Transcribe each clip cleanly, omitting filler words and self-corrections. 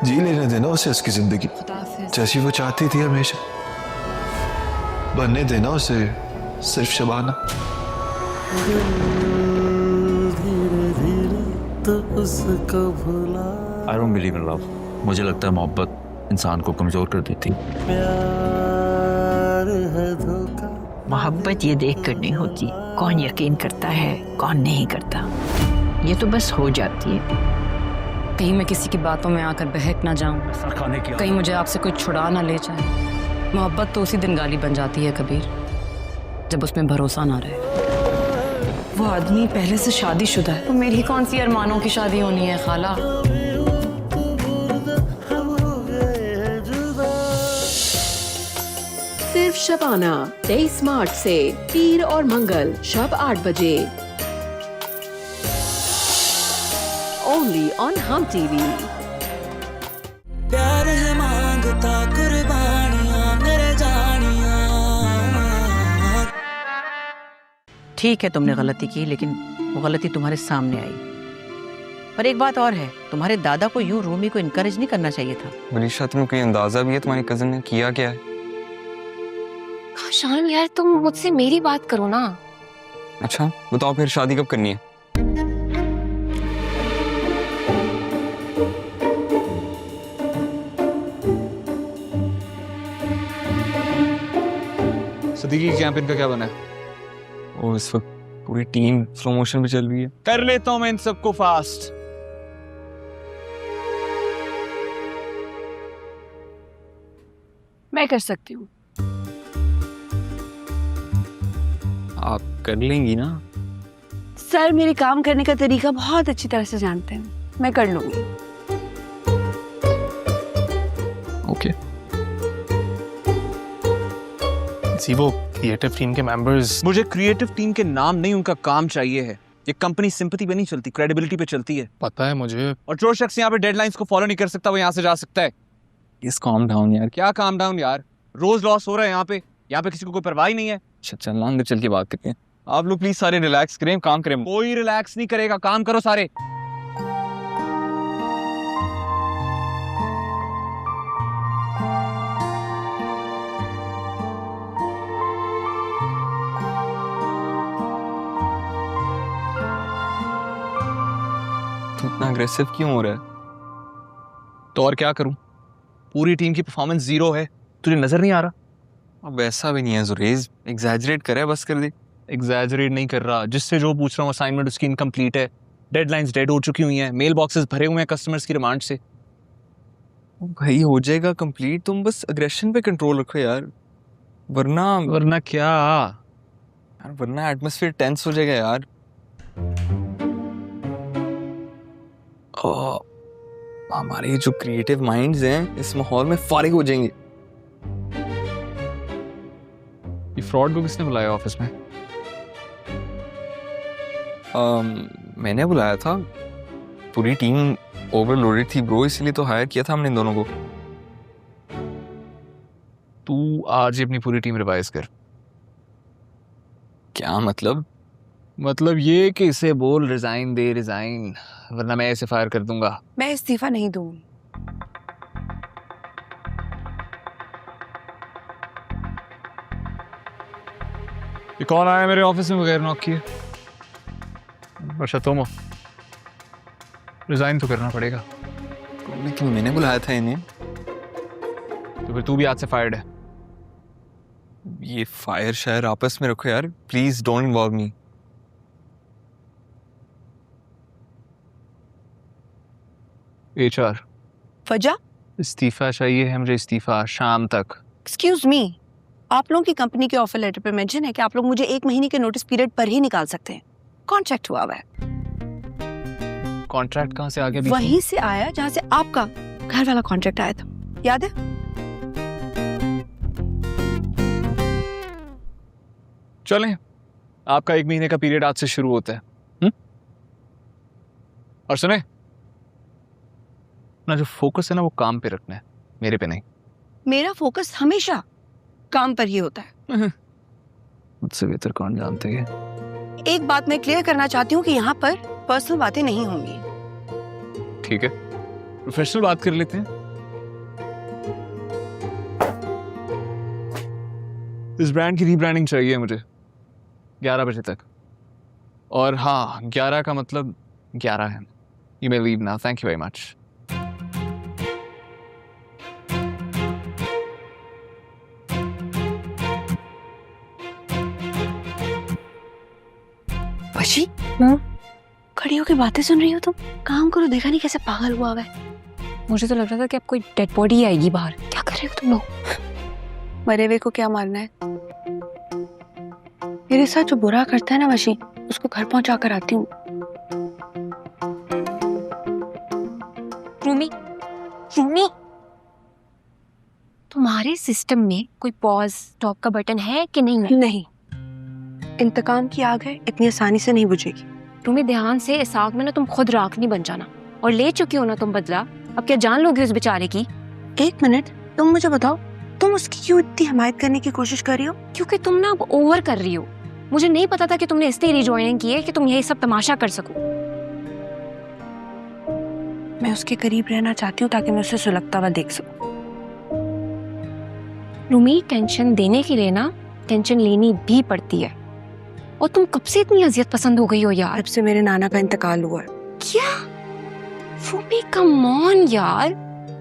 जी लेने देना उसे उसकी जिंदगी जैसी वो चाहती थी हमेशा। बनने देना उसे सिर्फ Shabana. I don't believe in love. मुझे लगता है मोहब्बत इंसान को कमजोर कर देती। मोहब्बत ये देख कर नहीं होती कौन यकीन करता है कौन नहीं करता, ये तो बस हो जाती है। कहीं मैं किसी की बातों में आकर बहक ना जाऊं, कहीं मुझे आपसे कोई छुड़ा ना ले जाए। मोहब्बत तो उसी दिन गाली बन जाती है कबीर, जब उसमें भरोसा ना रहे। वो आदमी पहले से शादीशुदा है, तो मेरी कौन सी अरमानों की शादी होनी है खाला। सिर्फ शबाना 23 मार्च से पीर और मंगल शाम 8 बजे ओनली ऑन हम टीवी। प्यार है मांगता कुर्बानियां मेरे जानिया। ठीक है तुमने गलती की, लेकिन वो गलती तुम्हारे सामने आई। पर एक बात और है, तुम्हारे दादा को यूं रूमी को इनकरेज नहीं करना चाहिए था। वलीशा, तुम्हें कोई अंदाजा भी है तुम्हारी कजन ने किया क्या है? शान यार तुम मुझसे मेरी बात करो ना। अच्छा बताओ फिर शादी कब करनी है? सदीकी कैंपेन का क्या बना है? और इस वक्त पूरी टीम स्लो मोशन पे चल रही है। कर लेता हूं मैं इन सबको फास्ट। मैं कर सकती हूँ। आप कर लेंगी ना? सर मेरे काम करने का तरीका बहुत अच्छी तरह से जानते हैं, मैं कर लूंगी। ओके। जी वो क्रिएटिव टीम के मेंबर्स। मुझे क्रिएटिव टीम के नाम नहीं, उनका काम चाहिए है। ये कंपनी सिंपैथी पे नहीं चलती, क्रेडिबिलिटी पे चलती है। पता है मुझे। और जो शख्स यहाँ पे डेडलाइंस को फॉलो नहीं कर सकता वो यहाँ से जा सकता है। इस काम डाउन यार। क्या काम डाउन यार? रोज लॉस हो रहा है यहाँ पे किसी को कोई परवाह ही नहीं है। अच्छा चल अंदर चल के बात करते हैं। आप लोग प्लीज सारे रिलैक्स करें, काम करें। कोई रिलैक्स नहीं करेगा, काम करो सारे। तो इतना अग्रेसिव क्यों हो रहा है? तो और क्या करूं? पूरी टीम की परफॉर्मेंस जीरो है, तुझे नजर नहीं आ रहा? अब ऐसा भी नहीं है जुरेज, एग्जैजरेट करे बस कर दे। एग्जैजरेट नहीं कर रहा, जिससे जो पूछ रहा हूँ असाइनमेंट उसकी इनकम्प्लीट है, डेडलाइंस डेड हो चुकी हुई हैं, मेल बॉक्सेस भरे हुए हैं कस्टमर्स की डिमांड से। भाई हो जाएगा कंप्लीट, तुम बस अग्रेशन पे कंट्रोल रखो यार, वरना क्या? वरना एटमॉस्फेयर टेंस हो जाएगा यार। हमारे जो क्रिएटिव माइंड्स हैं इस माहौल में फारिग हो जाएंगे। ये फ्रॉड को किसने बुलाया ऑफिस में? मैंने बुलाया था, पूरी टीम ओवरलोडेड थी ब्रो, इसलिए तो हायर किया था हमने इन दोनों को। तू आज ही अपनी पूरी टीम रिवाइज कर। क्या मतलब? मतलब ये कि इसे बोल रिजाइन दे, रिजाइन, वरना मैं इसे फायर कर दूंगा। मैं इस्तीफा नहीं दूंगी। ये कौन आया मेरे ऑफिस में बगैर नॉक किए? अच्छा तुम हो, रिजाइन तो करना पड़ेगा। लेकिन मैंने बुलाया था इन्हें। तो फिर तू भी आज से फायर्ड है। ये फायर शायर आपस में रखो यार, please don't involve me. HR वजह? इस्तीफा चाहिए है मुझे, इस्तीफा शाम तक। एक्सक्यूज मी, आप लोगों की कंपनी के ऑफर लेटर पे मेंशन है कि आप लोग मुझे 1 महीने के नोटिस पीरियड पर ही निकाल सकते हैं। कॉन्ट्रैक्ट हुआ हुआ है। कॉन्ट्रैक्ट कहाँ से आ गया? वहीं से आया जहाँ से आपका घर वाला कॉन्ट्रैक्ट आया था, याद है? चलें, आपका 1 महीने का पीरियड आज से शुरू होता है। और सुने, अपना जो फोकस है ना वो काम पे रखना है, मेरे पे नहीं। मेरा फोकस हमेशा काम पर ही होता है। मुझसे बेहतर कौन जानते हैं। एक बात मैं क्लियर करना चाहती हूँ कि यहाँ पर पर्सनल बातें नहीं होंगी। ठीक है, प्रोफेशनल बात कर लेते हैं। इस ब्रांड की रीब्रांडिंग चाहिए मुझे 11 बजे तक। और हाँ, 11 का मतलब 11 है। You may leave now, thank you very much. वशी खड़ी होकर बातें सुन रही हो तुम? काम करो, देखा नहीं कैसे पागल हुआ है। मुझे तो लग रहा था कि अब कोई डेड बॉडी आएगी बाहर। क्या कर रहे हो तुम लोग? मरे हुए को क्या मारना है? मेरे साथ जो बुरा करता है ना वशी, उसको घर पहुंचा कर आती हूँ। रूमी, रूमी, तुम्हारे सिस्टम में कोई पॉज स्टॉप का बटन है कि नहीं है? नहीं, इंतकाम की आग है, इतनी आसानी से नहीं बुझेगी। तुम्हें ध्यान से, इस आग में ना तुम खुद राख नहीं बन जाना। और ले चुकी हो ना तुम बदला, अब क्या जान लोगे उस बेचारे की? एक मिनट, तुम मुझे बताओ, तुम उसकी क्यों इतनी हिमायत करने की कोशिश कर रही हो? क्योंकि तुम ना अब ओवर कर रही हो। मुझे नहीं पता था कि तुमने इसलिए रिजॉइनिंग की है कि तुम यही सब तमाशा कर सको। मैं उसके करीब रहना चाहती हूँ ताकि मैं उसे सुलगता हुआ देख सकूं। रूमी, टेंशन देने के लिए ना टेंशन लेनी भी पड़ती है। और तुम कब से इतनी अजियत पसंद हो गई हो यार? जब से मेरे नाना का इंतकाल हुआ है। क्या? रूमी कम ऑन यार,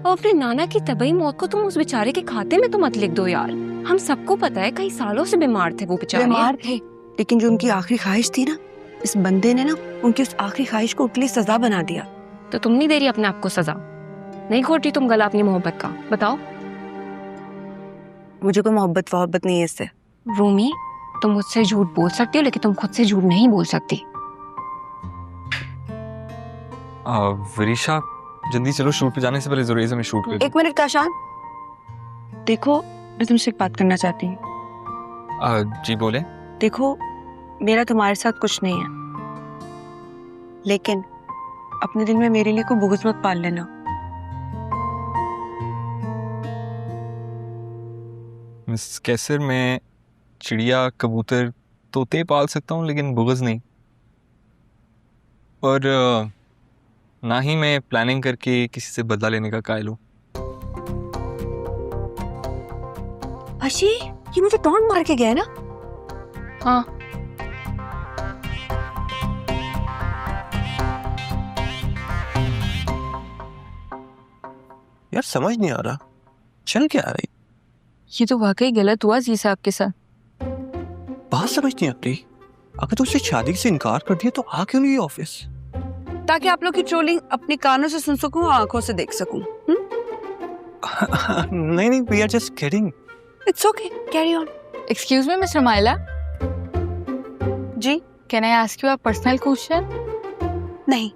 और अपने नाना की तबई मौत को तुम उस बेचारे के खाते में तो मत लिख दो यार। हम सबको पता है कई सालों से बीमार थे वो बेचारे। बीमार थे, लेकिन जो उनकी आखिरी ख्वाहिश थी ना, इस बंदे ने ना उनकी उस आखिरी ख्वाहिश को उनके लिए सजा बना दिया। तो तुम नहीं दे रही अपने आप को सजा? नहीं खोट रही तुम गला अपनी मोहब्बत का? बताओ। मुझे कोई मोहब्बत वोहब्बत नहीं है इससे। रूमी, तुम मुझसे झूठ बोल सकती हो, लेकिन तुम खुद से झूठ नहीं बोल सकती। विरिशा, जल्दी चलो, शूट पे जाने से पहले जरूरी है हमें शूट कर। एक मिनट काशान, देखो मैं तुमसे एक बात करना चाहती हूँ। जी बोले। देखो, मेरा तुम्हारे साथ कुछ नहीं है, लेकिन अपने दिल में मेरे लिए कोई बुग़्ज़ मत पाल लेना। मिस कैसर, मैं चिड़िया, कबूतर, तोते पाल सकता हूँ, लेकिन बुग़्ज़ नहीं। और ना ही मैं प्लानिंग करके किसी से बदला लेने का कायल हूँ। वशी, ये मुझे टॉन्ट मार के गया है ना? हाँ। यार समझ नहीं आ रहा, चल क्या रही? ये तो वाकई गलत हुआ जी साहब के साथ। बात समझ नहीं आ रही। अगर तो उससे शादी से इनकार कर दिया तो आ क्यों नहीं ऑफिस? ताकि आप लोग की ट्रोलिंग अपने कानों से सुन सकूं, आंखों से देख सकूं। नहीं नहीं, we are just kidding. It's okay, carry on. Excuse me mister Maila, जी can I ask you a personal question? नहीं।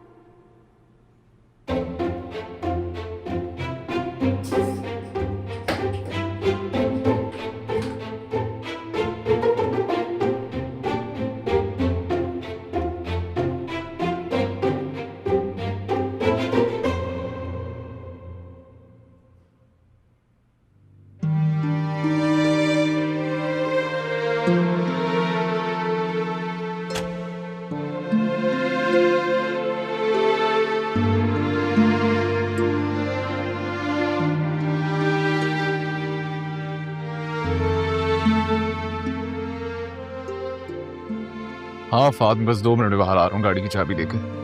हाँ फाद, बस 2 मिनट में बाहर आ रहा हूँ गाड़ी की चाबी लेकर।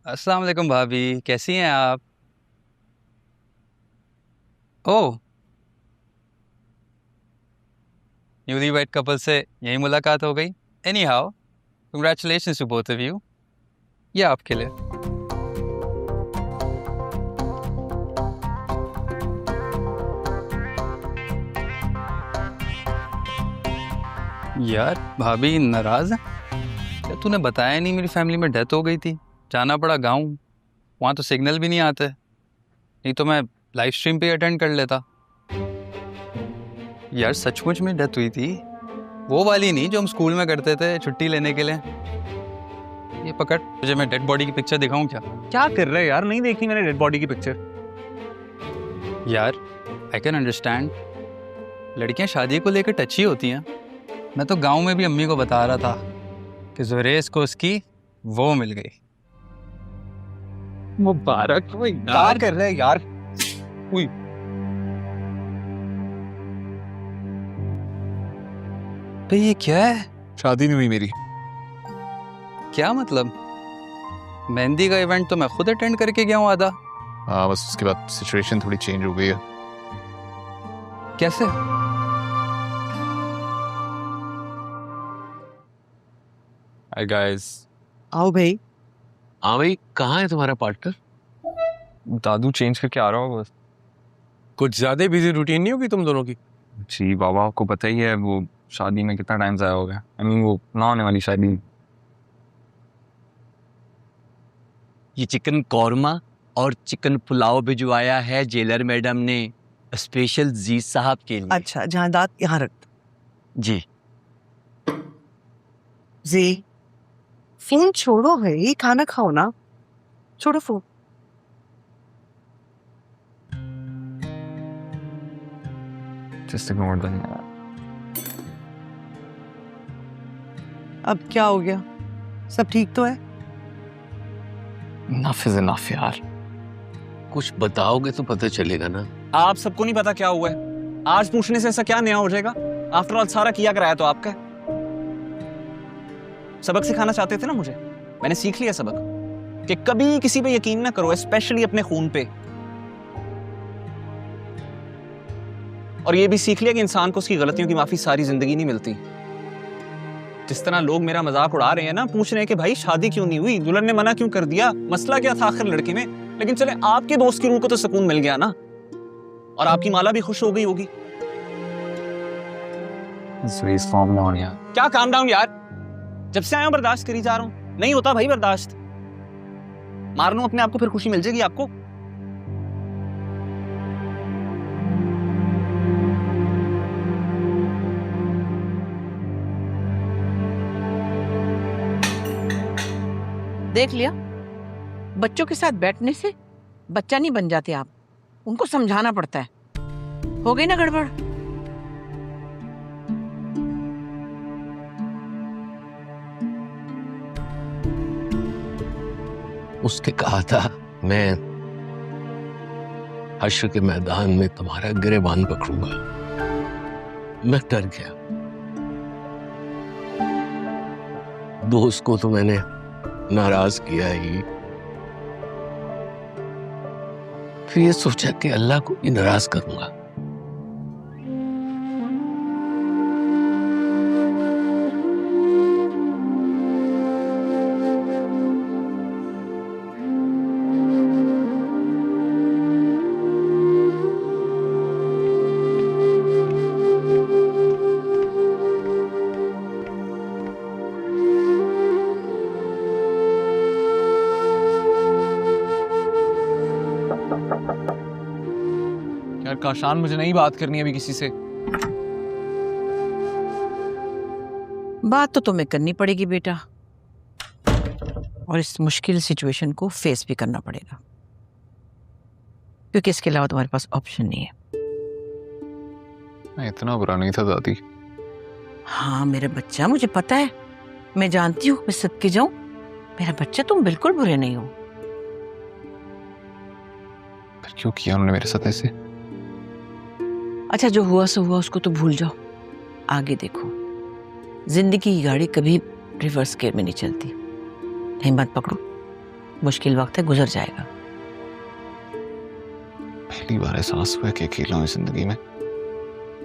अस्सलाम वालेकुम भाभी, कैसी हैं आप? ओह, न्यूली वेड कपल से यही मुलाकात हो गई। Anyhow congratulations to both of you. ये आपके लिए। यार भाभी नाराज है क्या? तूने बताया नहीं मेरी फैमिली में डेथ हो गई थी, जाना पड़ा गाँव, वहाँ तो सिग्नल भी नहीं आते, नहीं तो मैं लाइव स्ट्रीम पे अटेंड कर लेता। यार सचमुच में डेथ हुई थी, वो वाली नहीं जो हम स्कूल में करते थे छुट्टी लेने के लिए। ये पकड़, तुझे मैं डेड बॉडी की पिक्चर दिखाऊं क्या? क्या कर रहे हैं यार? नहीं देखी मैंने डेड बॉडी की पिक्चर। यार आई कैन अंडरस्टैंड, लड़कियां शादी को लेकर टची होती हैं। मैं तो गांव में भी अम्मी को बता रहा था कि जुरेस को उसकी वो मिल गई। मुबारक हो यार। कर रहे हैं यार? उई। तो ये क्या है? शादी नहीं हुई मेरी। क्या मतलब? मेहंदी का इवेंट तो मैं खुद अटेंड करके गया हूँ आधा। हाँ बस उसके बाद सिचुएशन थोड़ी चेंज हो गई है। कैसे? Hi guys. आओ भाई। हाँ भाई, कहाँ है तुम्हारा पार्टनर? दादू चेंज करके आ रहा होगा बस। कुछ ज्यादा बिजी रूटीन नहीं होगी तुम दोनों की? जी बाबा, आपको पता ही है वो शादी में कितना टाइम ज़ाया हो गया। आई मीन वो ना होने वाली शादी। ये चिकन कौरमा और चिकन पुलाव भिजवाया है जेलर मैडम ने स्पेशल जी साहब के लिए। अच्छा, जहाँ दांत यहाँ रख दो। जी जी फोन छोड़ो भाई, खाना खाओ ना, छोड़ो फोन। Just ignore them. अब क्या हो गया? सब ठीक तो है? Enough is enough यार। कुछ बताओगे तो पता चलेगा ना। आप सबको नहीं पता क्या हुआ है? आज पूछने से ऐसा क्या नया हो जाएगा? आफ्टर ऑल सारा किया कराया तो आपका है। सबक सिखाना चाहते थे ना मुझे, मैंने सीख लिया सबक कि कभी किसी पे यकीन ना करो, स्पेशली अपने खून पे। और ये भी सीख लिया कि इंसान को उसकी गलतियों की माफी सारी जिंदगी नहीं मिलती। जिस तरह लोग मेरा मजाक उड़ा रहे हैं ना, पूछ रहे हैं कि भाई शादी क्यों नहीं हुई, दुल्हन ने मना क्यों कर दिया, मसला क्या था आखिर लड़के में, लेकिन चले आपके दोस्त की रूह को तो सुकून मिल गया ना, और आपकी माला भी खुश हो गई होगी। क्या काम डाउन यार, जब से आया हूं बर्दाश्त करी जा रहा हूं, नहीं होता भाई बर्दाश्त। मार लूं अपने आप को, फिर खुशी मिल जाएगी आपको। देख लिया, बच्चों के साथ बैठने से बच्चा नहीं बन जाते आप, उनको समझाना पड़ता है। हो गई ना गड़बड़? उसके कहा था मैं हश्र के मैदान में तुम्हारा गिरेबान पकड़ूंगा। मैं डर गया। दोस्त को तो मैंने नाराज किया ही, फिर ये सोचा कि अल्लाह को भी नाराज करूंगा। यार काशान, मुझे नहीं बात करनी अभी किसी से। बात तो तुम्हें करनी पड़ेगी बेटा, और इस मुश्किल सिचुएशन को फेस भी करना पड़ेगा, क्योंकि इसके अलावा तुम्हारे पास ऑप्शन नहीं है। मैं इतना बुरा नहीं था दादी। हाँ मेरा बच्चा, मुझे पता है, मैं जानती हूँ, मैं सदके जाऊं, मेरा बच्चा तुम बिल्कुल बुरे नहीं हो। फिर क्यों किया उन्होंने मेरे साथ ऐसे? अच्छा, जो हुआ सो हुआ, उसको तो भूल जाओ, आगे देखो। जिंदगी की गाड़ी कभी रिवर्स गियर में नहीं चलती। हिम्मत पकड़ो, मुश्किल वक्त है, गुजर जाएगा। पहली बार एहसास हुआ कि अकेला हूं जिंदगी में।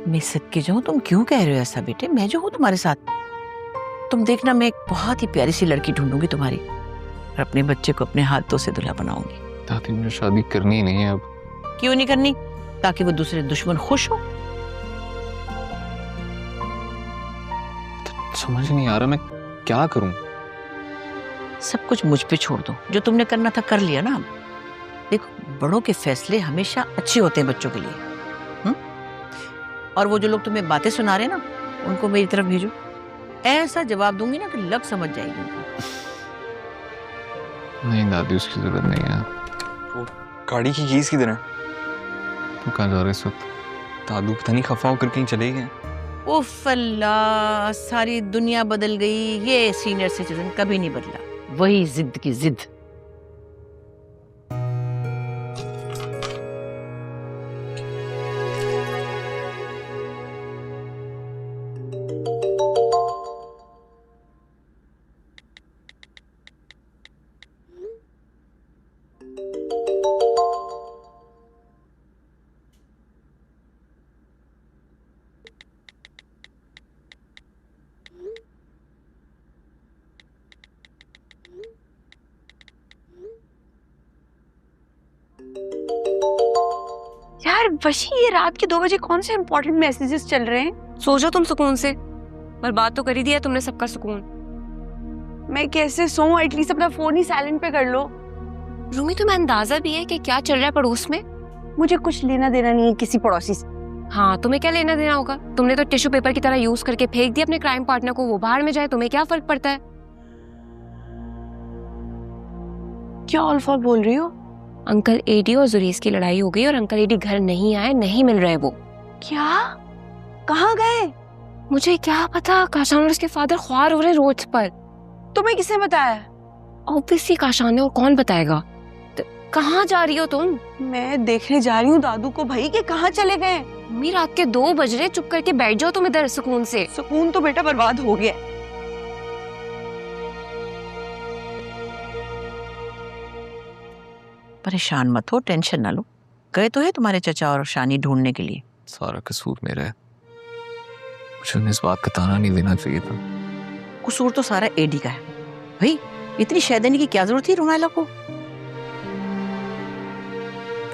मैं सदके जाऊं, तुम क्यों कह रहे हो ऐसा बेटे? मैं जो हूं तुम्हारे साथ। तुम देखना, मैं एक बहुत ही प्यारी सी लड़की ढूंढूंगी तुम्हारी और अपने बच्चे को अपने हाथों से दूल्हा बनाऊंगी। दादी मुझे शादी करनी ही नहीं है अब। क्यों नहीं करनी? ताकि वो दूसरे दुश्मन खुश हो। समझ नहीं आ रहा मैं क्या करूं। सब कुछ मुझ पे छोड़ दो, जो तुमने करना था कर लिया ना। अब देखो, बड़ों के फैसले हमेशा अच्छे होते हैं बच्चों के लिए। और वो जो लोग तुम्हें बातें सुना रहे हैं ना, उनको मेरी तरफ भेजो। ऐसा जवाब दूंगी ना कि लग समझ जाएगी उनको। नहीं दादी, उसकी जरूरत नहीं है। वो गाड़ी की कीज किधर है? तुम कहाँ जा रहे इस वक्त? दादू पता नहीं खफा होकर कहीं चले गए। उफ अल्लाह, सारी दुनिया बदल गई, ये सीनियर सिटीजन कभी नहीं बदला, वही जिद की जिद। यार वशी, ये रात के 2 बजे कौन से इंपॉर्टेंट मैसेजेस चल रहे हैं? सो जाओ तुम सुकून से। बर्बाद तो कर ही दिया तुमने सबका सुकून। मैं कैसे सोऊं? एटलीस्ट अपना फोन ही साइलेंट पे कर लो। रूमी, तुम्हें अंदाजा भी है कि क्या चल रहा है पड़ोस में? मुझे कुछ लेना देना नहीं है किसी पड़ोसी से। हाँ, तुम्हें क्या लेना देना होगा? तुमने तो टिश्यू पेपर की तरह यूज करके फेंक दिया अपने क्राइम पार्टनर को। वो बाहर में जाए, तुम्हें क्या फर्क पड़ता है? क्या अल्फाज बोल रही हो? अंकल एडी और जुरेस की लड़ाई हो गई और अंकल एडी घर नहीं आए, नहीं मिल रहे वो। क्या? कहाँ गए? मुझे क्या पता। काशान और उसके फादर ख्वार हो रहे रोड पर। तुम्हें किसने बताया? ऑब्वियसली काशान ने, और कौन बताएगा? कहाँ जा रही हो तुम? मैं देखने जा रही हूँ दादू को भाई कि कहाँ चले गए। मम्मी, रात के 2 बज रहे, चुप करके बैठ जाओ तुम इधर सुकून से। सुकून तो बेटा बर्बाद हो गया। परेशान मत हो, टेंशन ना लो। गए तो है तुम्हारे चचा और शानी ढूंढने के लिए। सारा कसूर मेरा है, मुझे उन्हें इस बात का ताना नहीं देना चाहिए था। कसूर तो सारा एडी का है भाई। इतनी शैतानी की क्या जरूरत थी रुमाइला को?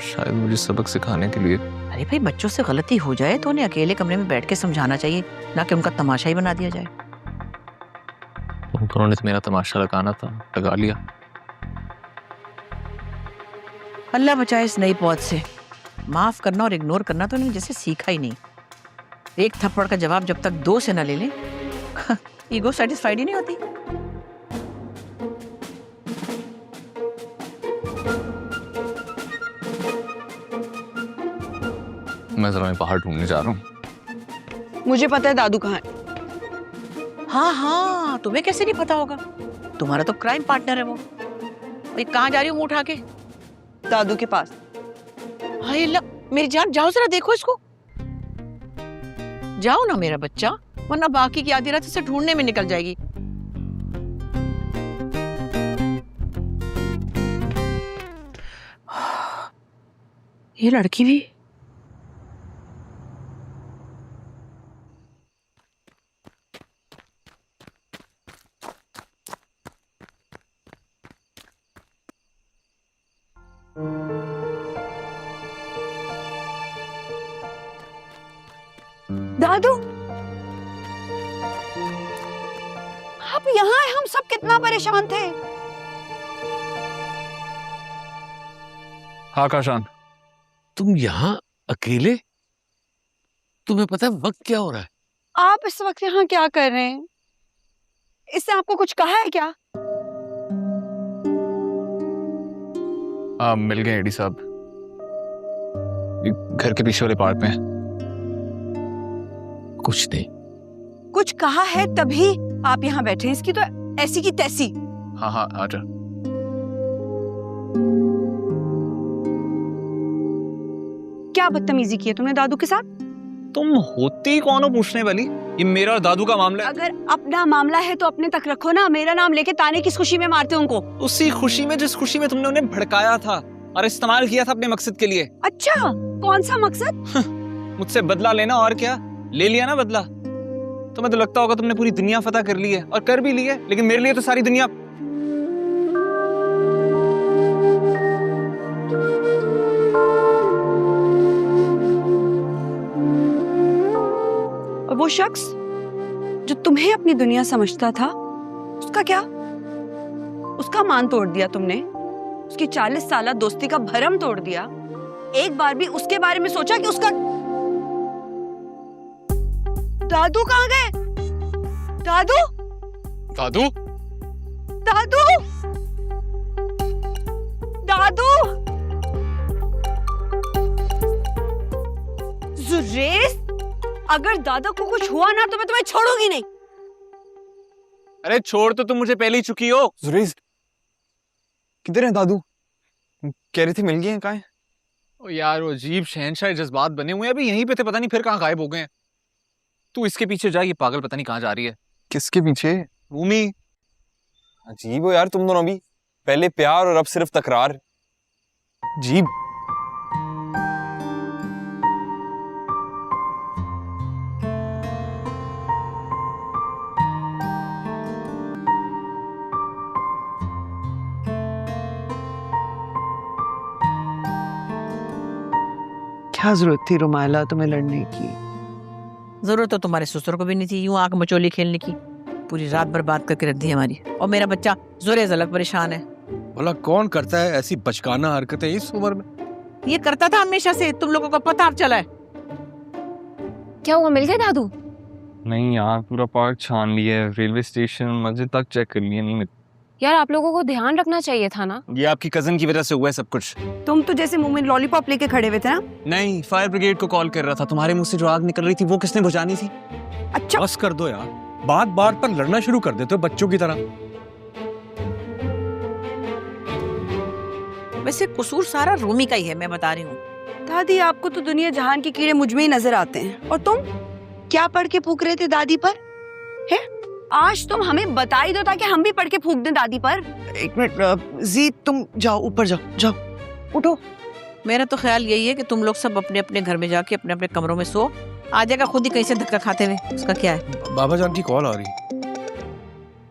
शायद मुझे सबक सिखाने के लिए। अरे भाई, बच्चों से गलती हो जाए तो उन्हें अकेले कमरे में बैठ के समझाना चाहिए, ना कि उनका तमाशा ही बना दिया जाए। तुम दोनों ने तो मेरा तमाशा लगाना था, लगा लिया। अल्लाह बचाए इस नई पौध से। माफ करना और इग्नोर करना तो इन्हें जैसे सीखा ही नहीं। एक थप्पड़ का जवाब जब तक 2 से न ले लें, ईगो सेटिस्फाइड ही नहीं होती। मैं जरा बाहर ढूंढने जा रहा हूँ। मुझे पता है दादू कहाँ है। हाँ हाँ, तुम्हें कैसे नहीं पता होगा? तुम्हारा तो क्राइम पार्टनर है वो। भाई कहाँ जा रही हो मुंह उठा के? दादू के पास। हाय अल्लाह, मेरी जान, जाओ जरा देखो इसको। जाओ ना मेरा बच्चा, वरना बाकी की आधी रात इसे ढूंढने में निकल जाएगी। ये लड़की भी। दादू, आप यहाँ हैं? हम सब कितना परेशान थे। हाँ काशान, तुम यहाँ अकेले? तुम्हें पता है वक्त क्या हो रहा है? आप इस वक्त यहाँ क्या कर रहे हैं? इसने आपको कुछ कहा है क्या? मिल गए एडी साहब, घर के पीछे वाले पार्क में। कुछ नहीं। कुछ कहा है तभी आप यहाँ बैठे हैं। इसकी तो ऐसी की तैसी। हाँ हाँ, आजा। क्या बदतमीजी की है तुमने दादू के साथ? तुम होती कौन हो पूछने वाली? ये मेरा और दादू का मामला है। अगर अपना मामला है तो अपने तक रखो ना। मेरा नाम लेके ताने किस खुशी में मारते हो उनको? उसी खुशी में जिस खुशी में तुमने उन्हें भड़काया था और इस्तेमाल किया था अपने मकसद के लिए। अच्छा, कौन सा मकसद? मुझसे बदला लेना, और क्या ले लिया ना बदला। तुम्हें तो लगता होगा तुमने पूरी दुनिया फतह कर ली है, और कर भी ली है, लेकिन मेरे लिए तो सारी दुनिया। और वो शख्स जो तुम्हें अपनी दुनिया समझता था, उसका क्या? उसका मान तोड़ दिया तुमने, उसकी 40 साल दोस्ती का भरम तोड़ दिया। एक बार भी उसके बारे में सोचा कि उसका दादू कहाँ गए? दादू, दादू, दादू, दादू, जुरेस, अगर दादा को कुछ हुआ ना तो मैं तुम्हें छोड़ूंगी नहीं। अरे छोड़ तो तुम मुझे पहले ही चुकी हो। जुरेज, किधर है दादू? कह रही थी मिल गए हैं, कहाँ है? ओ यार, वो अजीब शहनशाही जज्बात बने हुए हैं, अभी यहीं पे थे, पता नहीं फिर कहाँ गायब हो गए हैं। तू इसके पीछे जा, ये पागल पता नहीं कहाँ जा रही है। किसके पीछे? रूमी। अजीब हो यार तुम दोनों भी, पहले प्यार और अब सिर्फ तकरार। अजीब। क्या जरूरत थी रुमाला तुम्हें लड़ने की? जरूरत तो तुम्हारे ससुर को भी नहीं थी यूं आंख मचोली खेलने की। पूरी रात बर्बाद करके रख दी हमारी, और मेरा बच्चा जुरेज अलग परेशान है। भला कौन करता है ऐसी बचकाना हरकतें इस उम्र में? ये करता था हमेशा से, तुम लोगों को पता अब चला है। क्या हुआ, मिल गए दादू? नहीं यार, पूरा पार्क छान लिया है, रेलवे स्टेशन, मस्जिद तक चेक कर लिया, नहीं मिल। यार आप लोगों को ध्यान रखना चाहिए था ना। ये आपकी कजन की वजह से हुआ है सब कुछ। तुम तो जैसे मुंह में लॉलीपॉप लेके खड़े हुए थे ना। नहीं, फायर ब्रिगेड को कॉल कर रहा था। तुम्हारे मुंह से जो आग निकल रही थी वो किसने बुझानी थी? अच्छा बस कर दो यार, बात बात पर लड़ना शुरू कर देते हो बच्चों की तरह। वैसे कसूर सारा रूमी का ही है, मैं बता रही हूँ। दादी, आपको तो दुनिया जहान के कीड़े मुझ में ही नजर आते हैं, और तुम क्या पढ़ के फूक रहे थे दादी पर? है? आज तुम हमें बता ही दो ताकि हम भी पढ़ के फूक दें दादी पर। एक मिनट जी, तुम जाओ ऊपर, जाओ जाओ, उठो। मेरा तो ख्याल यही है कि तुम लोग सब अपने अपने घर में जाके अपने अपने कमरों में सो। आ जाएगा खुद ही कहीं से धक्का खाते हुए, उसका क्या है। बाबा जान की कॉल आ रही।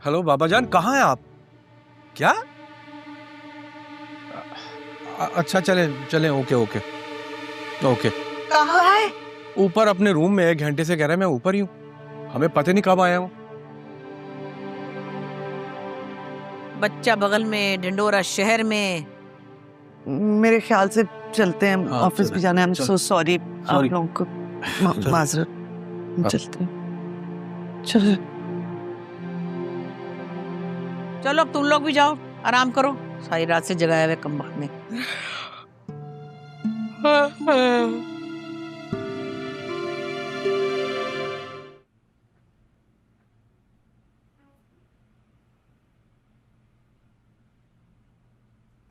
हेलो बाबा जान, कहाँ हैं आप? क्या? अच्छा चले चले, ओके ओके ओके। कहाँ है? ऊपर अपने रूम में, 1 घंटे से कह रहे हैं मैं ऊपर ही हूँ, हमें पता नहीं कब आया हूँ। बच्चा बगल में, ढिंडोरा शहर में। मेरे ख्याल से चलते हैं, हाँ, ऑफिस भी जाना है। आई एम सो सॉरी, आप Sorry. लोगों को माजरत। चलते हैं, चलो चलो अब तुम लोग भी जाओ, आराम करो, सारी रात से जगाए हुए कमबख्त ने।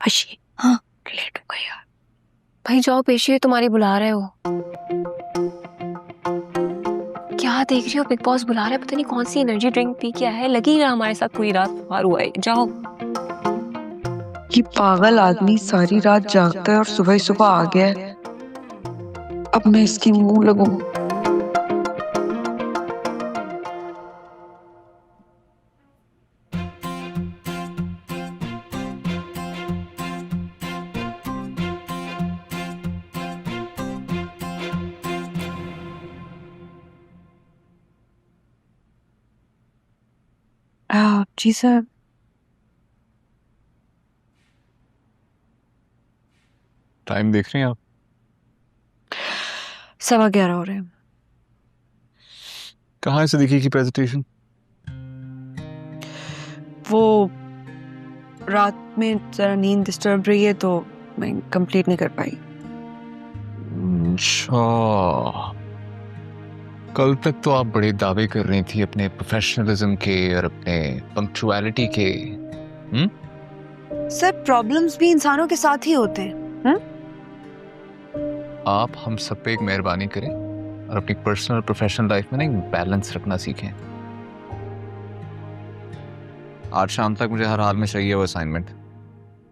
अशी, हाँ लेट हो गई यार। भाई जाओ, पेशी तुम्हारी बुला रहे हो। क्या देख रही हो? बिग बॉस बुला रहे हैं, पता नहीं कौन सी एनर्जी ड्रिंक पी क्या है, लगी रहा हमारे साथ पूरी रात बाहर हुआ है। जाओ। ये पागल आदमी सारी रात जागता है और सुबह ही सुबह आ गया है। अब मैं इसकी मुंह लगूं। जी सर। टाइम देख रही हैं आप? 11:15 हो रहे हैं। कहाँ से दिखी की प्रेजेंटेशन? वो रात में जरा नींद डिस्टर्ब रही है तो मैं कंप्लीट नहीं कर पाई। अच्छा, कल तक तो आप बड़े दावे कर रही थी अपने प्रोफेशनलिज्म के और अपने पंक्चुअलिटी के। सर, प्रॉब्लम्स भी इंसानों के साथ ही होते हैं। आप हम सब पे एक मेहरबानी करें और अपनी पर्सनल और प्रोफेशनल लाइफ में ना एक बैलेंस रखना सीखें। आज शाम तक मुझे हर हाल में चाहिए वो असाइनमेंट।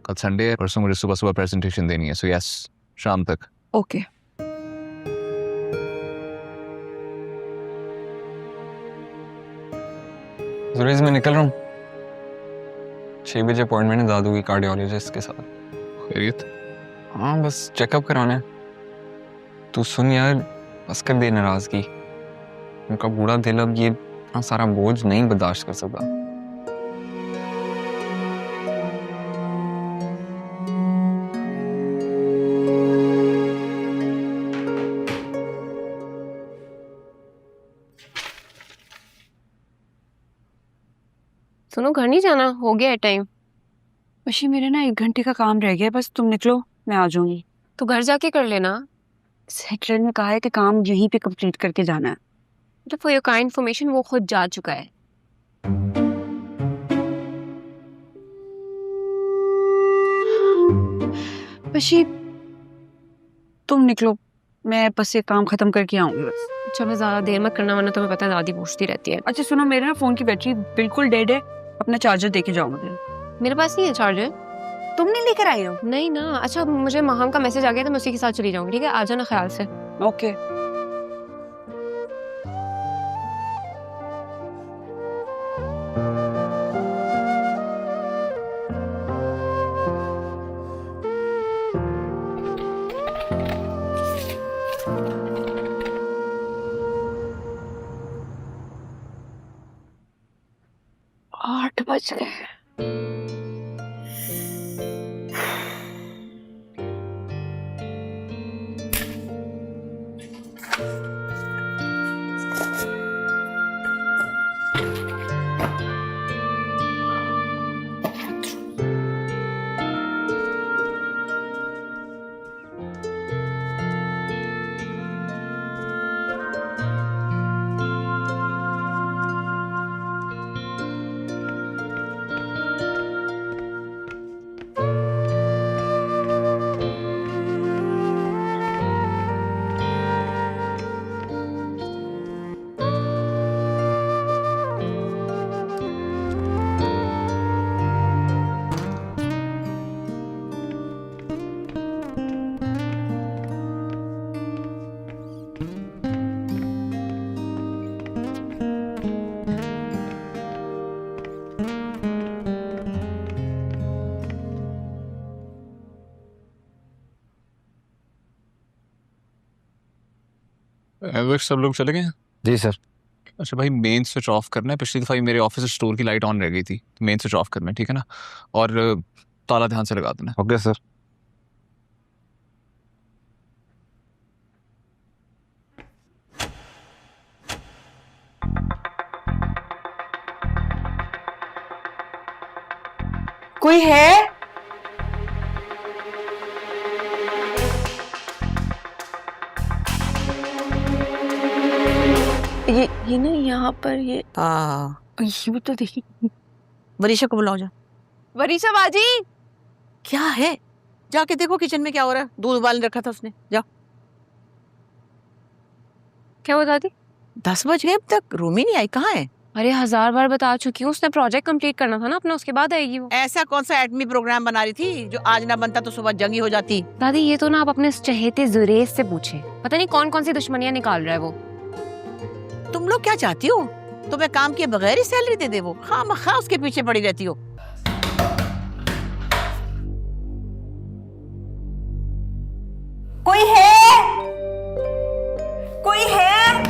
कल संडे है, परसों मुझे सुबह सुबह प्रेजेंटेशन देनी है, सो यस, शाम तक। ओके। जुरेज मैं निकल रहा हूँ, 6 बजे अपॉइंटमेंट है दादू की कार्डियोलॉजिस्ट के साथ। खैरियत? हाँ बस चेकअप कराना है। तू सुन यार, बस कर दे नाराजगी। उनका बूढ़ा दिल अब ये इतना सारा बोझ नहीं बर्दाश्त कर सकता। सुनो, घर नहीं जाना? हो गया है टाइम। वशी मेरे ना 1 घंटे का काम रह गया है, बस तुम निकलो, मैं आ जाऊंगी। तो घर जाके कर लेना। सेक्रेटरी ने कहा है कि काम यहीं पे कंप्लीट करके जाना है। मतलब फॉर योर काइंड इन्फॉर्मेशन, वो खुद जा चुका है। वशी तुम निकलो, मैं बस ये काम खत्म करके आऊंगी बस। चलो ज्यादा देर मत करना, वरना तुम्हें पता है दादी पूछती रहती है। अच्छा सुनो, मेरे ना फोन की बैटरी बिल्कुल डेड है, अपना चार्जर देके जाओ मुझे। मेरे पास नहीं है चार्जर। तुम नहीं लेकर आई हो? नहीं ना। अच्छा मुझे महम का मैसेज आ गया, तो मैं उसी के साथ चली जाऊंगी। ठीक है, आ जाना ख्याल से। ओके। आठ बज गए। सब लोग चले गए? जी सर। अच्छा भाई, मेन स्विच ऑफ करना है। पिछली दफा मेरे ऑफिस स्टोर की लाइट ऑन रह गई थी, मेन स्विच ऑफ करना है, ठीक है ना? और ताला ध्यान से लगा देना। Okay sir. कोई है? ये ना यहाँ पर ये ये तो देखी। वरीशा को बुलाओ जा। वरीशा बाजी, क्या है? जाके देखो किचन में क्या हो रहा है। दूध उबाल रखा था उसने, जाओ। क्या हुआ दादी? 10 बज गए, अब तक रूम ही नहीं आई। कहाँ है? अरे 1000 बार बता चुकी हूँ, उसने प्रोजेक्ट कंप्लीट करना था ना अपना, उसके बाद आएगी वो। ऐसा कौन सा एटमी प्रोग्राम बना रही थी जो आज ना बनता तो सुबह जंगी हो जाती? दादी ये तो ना आप अपने चहेते जुरेज से पूछे, पता नहीं कौन कौन सी दुश्मनियां निकाल रहा है वो। तुम लोग क्या चाहती हो? तुम्हें काम किए बगैर ही सैलरी दे दे वो? खामखा उसके पीछे पड़ी रहती हो। कोई है? कोई है?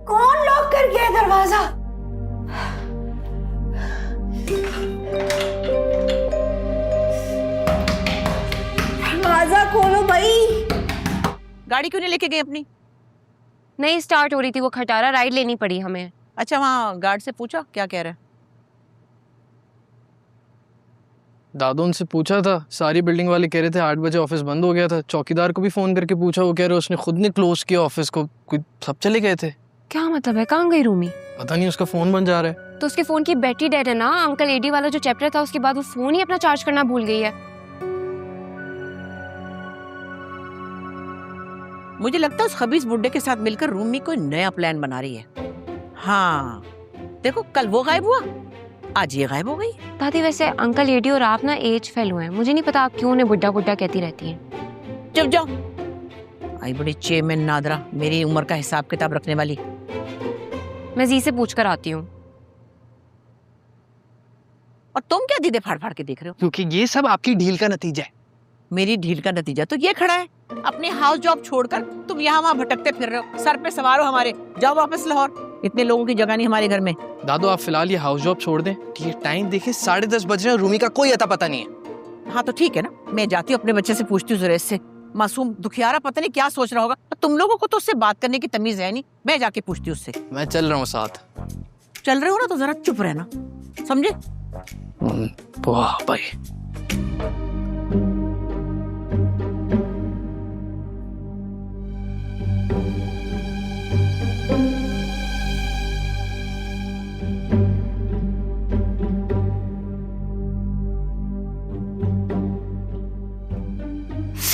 कौन लॉक कर गया है दरवाजा? दरवाजा खोलो भाई। गाड़ी क्यों नहीं लेके गई अपनी? नहीं स्टार्ट हो रही थी वो खटारा, राइड लेनी पड़ी हमें। अच्छा वहाँ गार्ड से पूछा क्या कह रहा है? दादू उनसे पूछा था, सारी बिल्डिंग वाले कह रहे थे 8 बजे ऑफिस बंद हो गया था। चौकीदार को भी फोन करके पूछा, वो कह रहे उसने खुद ने क्लोज किया ऑफिस को। कोई सब चले गए थे। क्या मतलब है? कहाँ गई रूमी? पता नहीं, उसका फोन बंद जा रहा है। तो उसके फोन की बैटरी डेड है ना। अंकल एडी वाला जो चैप्टर था उसके बाद वो फोन ही अपना चार्ज करना भूल गई है। मुझे लगता है उस खबीस बुड्ढे के साथ मिलकर रूमी कोई नया प्लान बना रही है। हाँ देखो, कल वो गायब हुआ, आज ये गायब हो गई। दादी वैसे अंकल एडी और आप ना एज फेलो हैं, मुझे नहीं पता आप क्यों उन्हें बुड्ढा बुड्ढा कहती रहती हैं। चुप जाओ। आई बड़ी चेयरमैन नादरा, मेरी उम्र का हिसाब किताब रखने वाली। मैं जी से पूछ कर आती हूँ। और तुम क्या दीदे फाड़ फाड़ के देख रहे हो? क्योंकि ये सब आपकी ढील का नतीजा है। मेरी ढील का नतीजा तो ये खड़ा है। अपनी हाउस जॉब छोड़कर तुम यहाँ वहाँ भटकते फिर रहे हो। सर पे सवार हो हमारे, जाओ वापस लाहौर। इतने लोगों की जगह नहीं हमारे घर में। दादू आप फिलहाल ये हाउस जॉब छोड़ दें। ये टाइम देखे 10:30 बज रहे हैं, रूमी का कोई अता पता नहीं है। हाँ तो ठीक है ना, मैं जाती हूँ अपने बच्चे से पूछती हूँ जुरैज से। मासूम दुखियारा पता नहीं क्या सोच रहा होगा। तुम लोगों को तो उससे बात करने की तमीज है नहीं। मैं जाके पूछती हूँ उससे। मैं चल रहा हूँ साथ। चल रहे हो ना तो जरा चुप रहना, समझे? वाह भाई।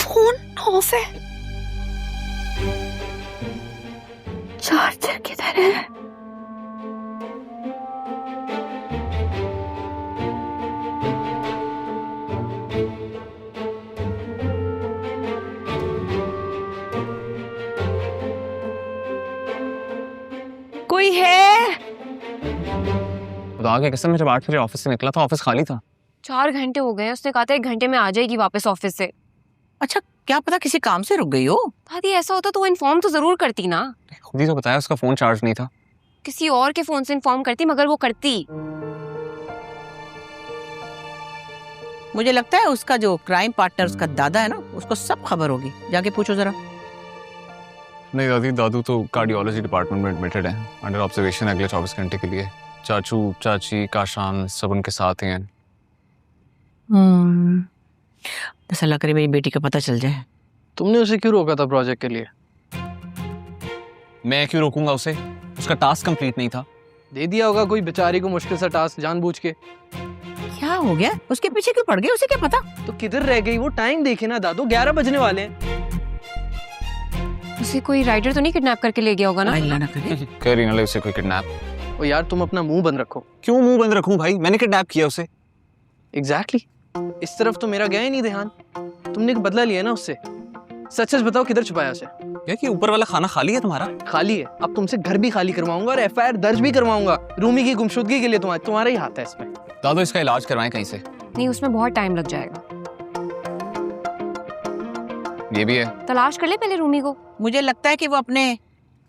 फोन ऑफ है। चार्जर किधर है? कोई है? खुदा की कसम, मैं जब 8 बजे ऑफिस से निकला था ऑफिस खाली था। 4 घंटे हो गए, उसने कहा था 1 घंटे में आ जाएगी वापस ऑफिस से। अच्छा, क्या पता किसी काम से रुक गई हो। दादी ऐसा होता तो इन्फॉर्म तो जरूर करती ना। खुद ही तो बताया उसका फोन चार्ज नहीं था। किसी और के फोन से इन्फॉर्म करती, मगर वो करती। मुझे लगता है उसका जो क्राइम पार्टनर उसका दादा है ना, उसको सब खबर होगी। जाके पूछो जरा। नहीं दादी, दादू तो कार्डियोलॉजी डिपार्टमेंट में एडमिटेड है, अंडर ऑब्जर्वेशन अगले 24 घंटे के लिए। चाचू चाची काशान सब उनके साथ ही हैं। बस अल्लाह करे मेरी बेटी का पता चल जाए। तुमने उसे क्यों रोका था प्रोजेक्ट के लिए? मैं क्यों रोकूंगा उसे? उसका टास्क कंप्लीट नहीं था। दे दिया होगा कोई बेचारी को मुश्किल सा टास्क जानबूझ के। क्या हो गया? उसके पीछे क्यों पड़ गए? उसे क्या पता? तो किधर रह गई वो? टाइम देखे ना दादू, 11 बजने वाले हैं। उसे कोई राइडर तो नहीं किडनैप करके ले गया होगा ना? अल्लाह ना करे। कह रही ना उसे कोई किडनैप। ओ यार तुम अपना मुंह बंद रखो। क्यों मुंह बंद रखूं भाई? मैंने किडनैप किया उसे। एग्जैक्टली। इस तरफ तो मेरा गया ही नहीं ध्यान। तुमने एक बदला लिया ना उससे। सच सच बताओ किधर छुपाया उसे? क्या कि ऊपर वाला खाना खाली है तुम्हारा? खाली है। अब तुमसे घर भी खाली करवाऊंगा और FIR दर्ज भी करवाऊंगा। रूमी की गुमशुदगी के लिए तुम्हारा ही हाथ है इसमें। दादू इसका इलाज करवाएं कहीं से। नहीं, उसमें बहुत टाइम लग जाएगा। ये भी है। तलाश कर ले पहले रूमी को। मुझे लगता है कि वो अपने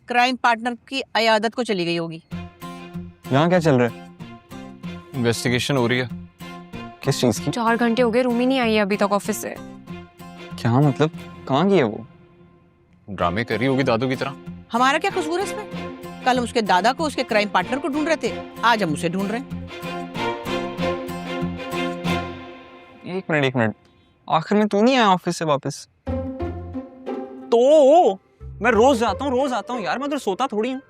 क्राइम पार्टनर की अयादत को चली गई होगी। यहाँ क्या चल रहा है? इन्वेस्टिगेशन हो रही है। किस चीज की? 4 घंटे हो गए, रूमी नहीं आई है अभी तक ऑफिस से। क्या मतलब? कहाँ गई है वो? ड्रामे कर रही होगी दादू की तरह। हमारा क्या कसूर है इसमें? कल हम उसके दादा को, उसके क्राइम पार्टनर को ढूंढ रहे थे, आज हम उसे ढूंढ रहे हैं। एक मिनट, आखिर में तू नहीं आया ऑफिस से वापस? तो मैं रोज जाता हूँ यार, मैं उधर सोता थोड़ी हूँ।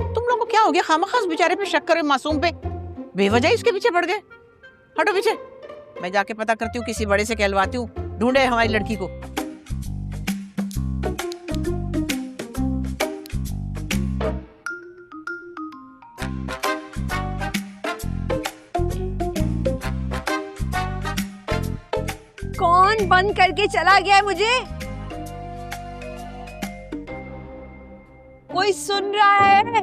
तुम लोगों को क्या हो गया? खामखास बेचारे पे शक करे, मासूम पे बेवजह इसके पीछे पड़ गए। हटो पीछे। मैं जाके पता करती हूँ, किसी बड़े से कहलवाती हूँ, ढूंढे हमारी लड़की को। कौन बंद करके चला गया है मुझे? कोई सुन रहा है?